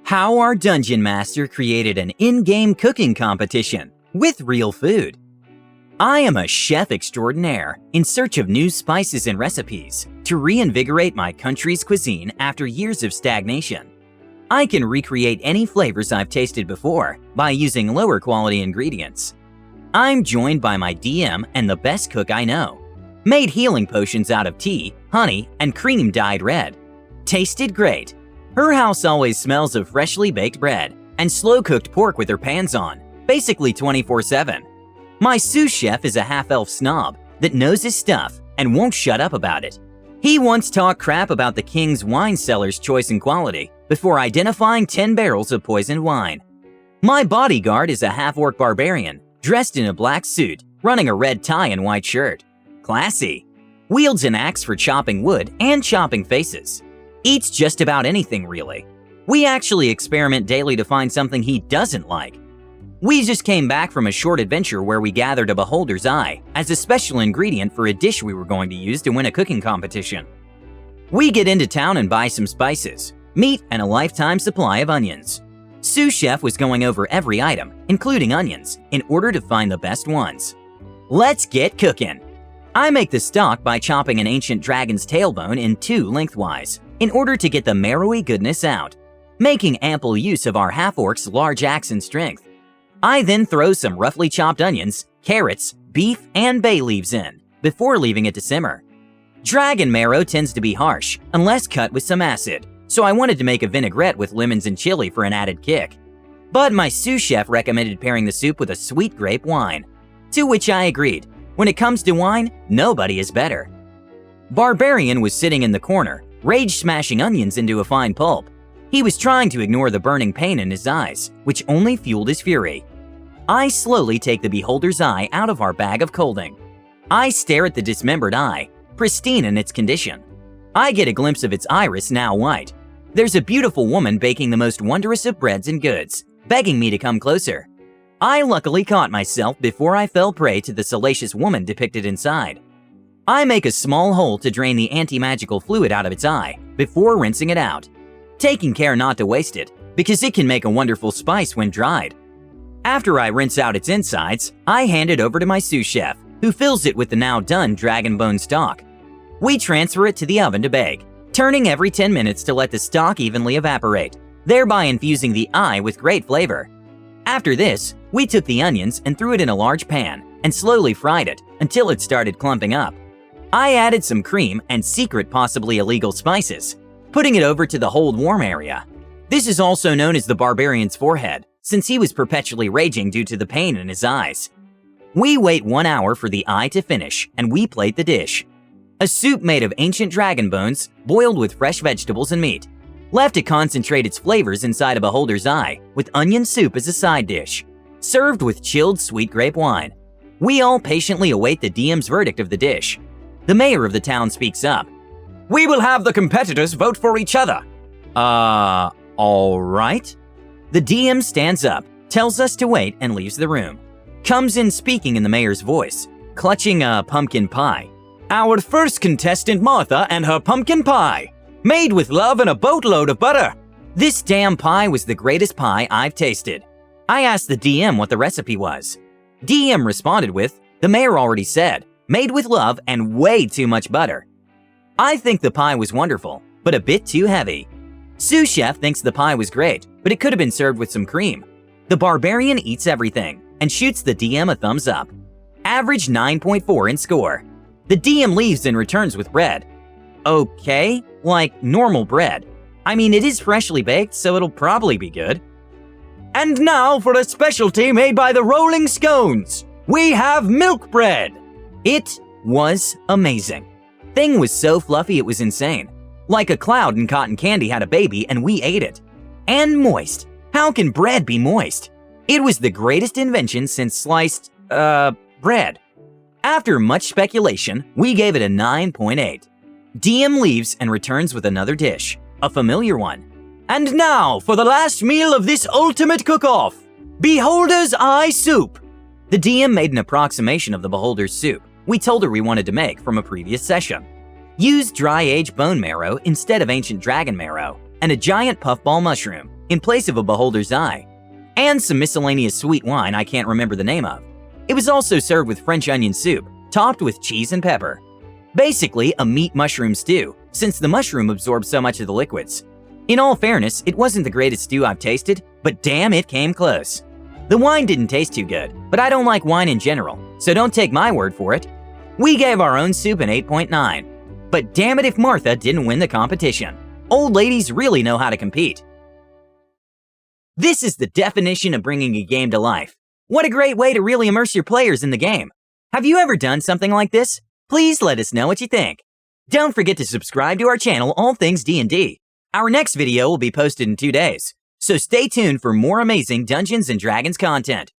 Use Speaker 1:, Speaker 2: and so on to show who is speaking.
Speaker 1: How our dungeon master created an in-game cooking competition with real food. I am a chef extraordinaire in search of new spices and recipes to reinvigorate my country's cuisine after years of stagnation. I can recreate any flavors I've tasted before by using lower quality ingredients. I'm joined by my DM and the best cook I know. Made healing potions out of tea, honey, and cream dyed red. Tasted great. Her house always smells of freshly baked bread and slow-cooked pork with her pans on, basically 24/7. My sous chef is a half-elf snob that knows his stuff and won't shut up about it. He once talked crap about the king's wine cellar's choice and quality before identifying 10 barrels of poisoned wine. My bodyguard is a half-orc barbarian dressed in a black suit, running a red tie and white shirt. Classy. Wields an axe for chopping wood and chopping faces. Eats just about anything, really. We actually experiment daily to find something he doesn't like. We just came back from a short adventure where we gathered a beholder's eye as a special ingredient for a dish we were going to use to win a cooking competition. We get into town and buy some spices, meat, and a lifetime supply of onions. Sous Chef was going over every item, including onions, in order to find the best ones. Let's get cooking! I make the stock by chopping an ancient dragon's tailbone in 2 lengthwise, in order to get the marrowy goodness out, making ample use of our half-orc's large axe and strength. I then throw some roughly chopped onions, carrots, beef, and bay leaves in, before leaving it to simmer. Dragon marrow tends to be harsh, unless cut with some acid, so I wanted to make a vinaigrette with lemons and chili for an added kick. But my sous chef recommended pairing the soup with a sweet grape wine, to which I agreed. When it comes to wine, nobody is better. Barbarian was sitting in the corner, rage-smashing onions into a fine pulp. He was trying to ignore the burning pain in his eyes, which only fueled his fury. I slowly take the beholder's eye out of our bag of colding. I stare at the dismembered eye, pristine in its condition. I get a glimpse of its iris, now white. There's a beautiful woman baking the most wondrous of breads and goods, begging me to come closer. I luckily caught myself before I fell prey to the salacious woman depicted inside. I make a small hole to drain the anti-magical fluid out of its eye before rinsing it out, taking care not to waste it because it can make a wonderful spice when dried. After I rinse out its insides, I hand it over to my sous chef, who fills it with the now done dragon bone stock. We transfer it to the oven to bake, turning every 10 minutes to let the stock evenly evaporate, thereby infusing the eye with great flavor. After this, we took the onions and threw it in a large pan and slowly fried it until it started clumping up. I added some cream and secret, possibly illegal spices, putting it over to the hold warm area. This is also known as the barbarian's forehead, since he was perpetually raging due to the pain in his eyes. We wait 1 hour for the eye to finish, and we plate the dish. A soup made of ancient dragon bones, boiled with fresh vegetables and meat, left to concentrate its flavors inside a beholder's eye, with onion soup as a side dish, served with chilled sweet grape wine. We all patiently await the DM's verdict of the dish. The mayor of the town speaks up.
Speaker 2: We will have the competitors vote for each other.
Speaker 1: All right. The DM stands up, tells us to wait, and leaves the room. Comes in speaking in the mayor's voice, clutching a pumpkin pie.
Speaker 2: Our first contestant, Martha, and her pumpkin pie, made with love and a boatload of butter.
Speaker 1: This damn pie was the greatest pie I've tasted. I asked the DM what the recipe was. DM responded with, the mayor already said, made with love and way too much butter. I think the pie was wonderful, but a bit too heavy. Sous chef thinks the pie was great, but it could have been served with some cream. The barbarian eats everything and shoots the DM a thumbs up. Average 9.4 in score. The DM leaves and returns with bread. Okay, like normal bread. I mean, it is freshly baked, so it'll probably be good.
Speaker 2: And now for a specialty made by the Rolling Scones. We have milk bread.
Speaker 1: It was amazing. Thing was so fluffy it was insane. Like a cloud and cotton candy had a baby and we ate it. And moist. How can bread be moist? It was the greatest invention since sliced, bread. After much speculation, we gave it a 9.8. DM leaves and returns with another dish, a familiar one.
Speaker 2: And now for the last meal of this ultimate cook-off, Beholder's Eye Soup.
Speaker 1: The DM made an approximation of the Beholder's soup we told her we wanted to make from a previous session. Use dry-aged bone marrow instead of ancient dragon marrow, and a giant puffball mushroom in place of a beholder's eye, and some miscellaneous sweet wine I can't remember the name of. It was also served with French onion soup, topped with cheese and pepper. Basically, a meat mushroom stew, since the mushroom absorbs so much of the liquids. In all fairness, it wasn't the greatest stew I've tasted, but damn, it came close. The wine didn't taste too good, but I don't like wine in general, so don't take my word for it. We gave our own soup an 8.9. But damn it if Martha didn't win the competition. Old ladies really know how to compete. This is the definition of bringing a game to life. What a great way to really immerse your players in the game. Have you ever done something like this? Please let us know what you think. Don't forget to subscribe to our channel, All Things D&D. Our next video will be posted in 2 days, so stay tuned for more amazing Dungeons & Dragons content.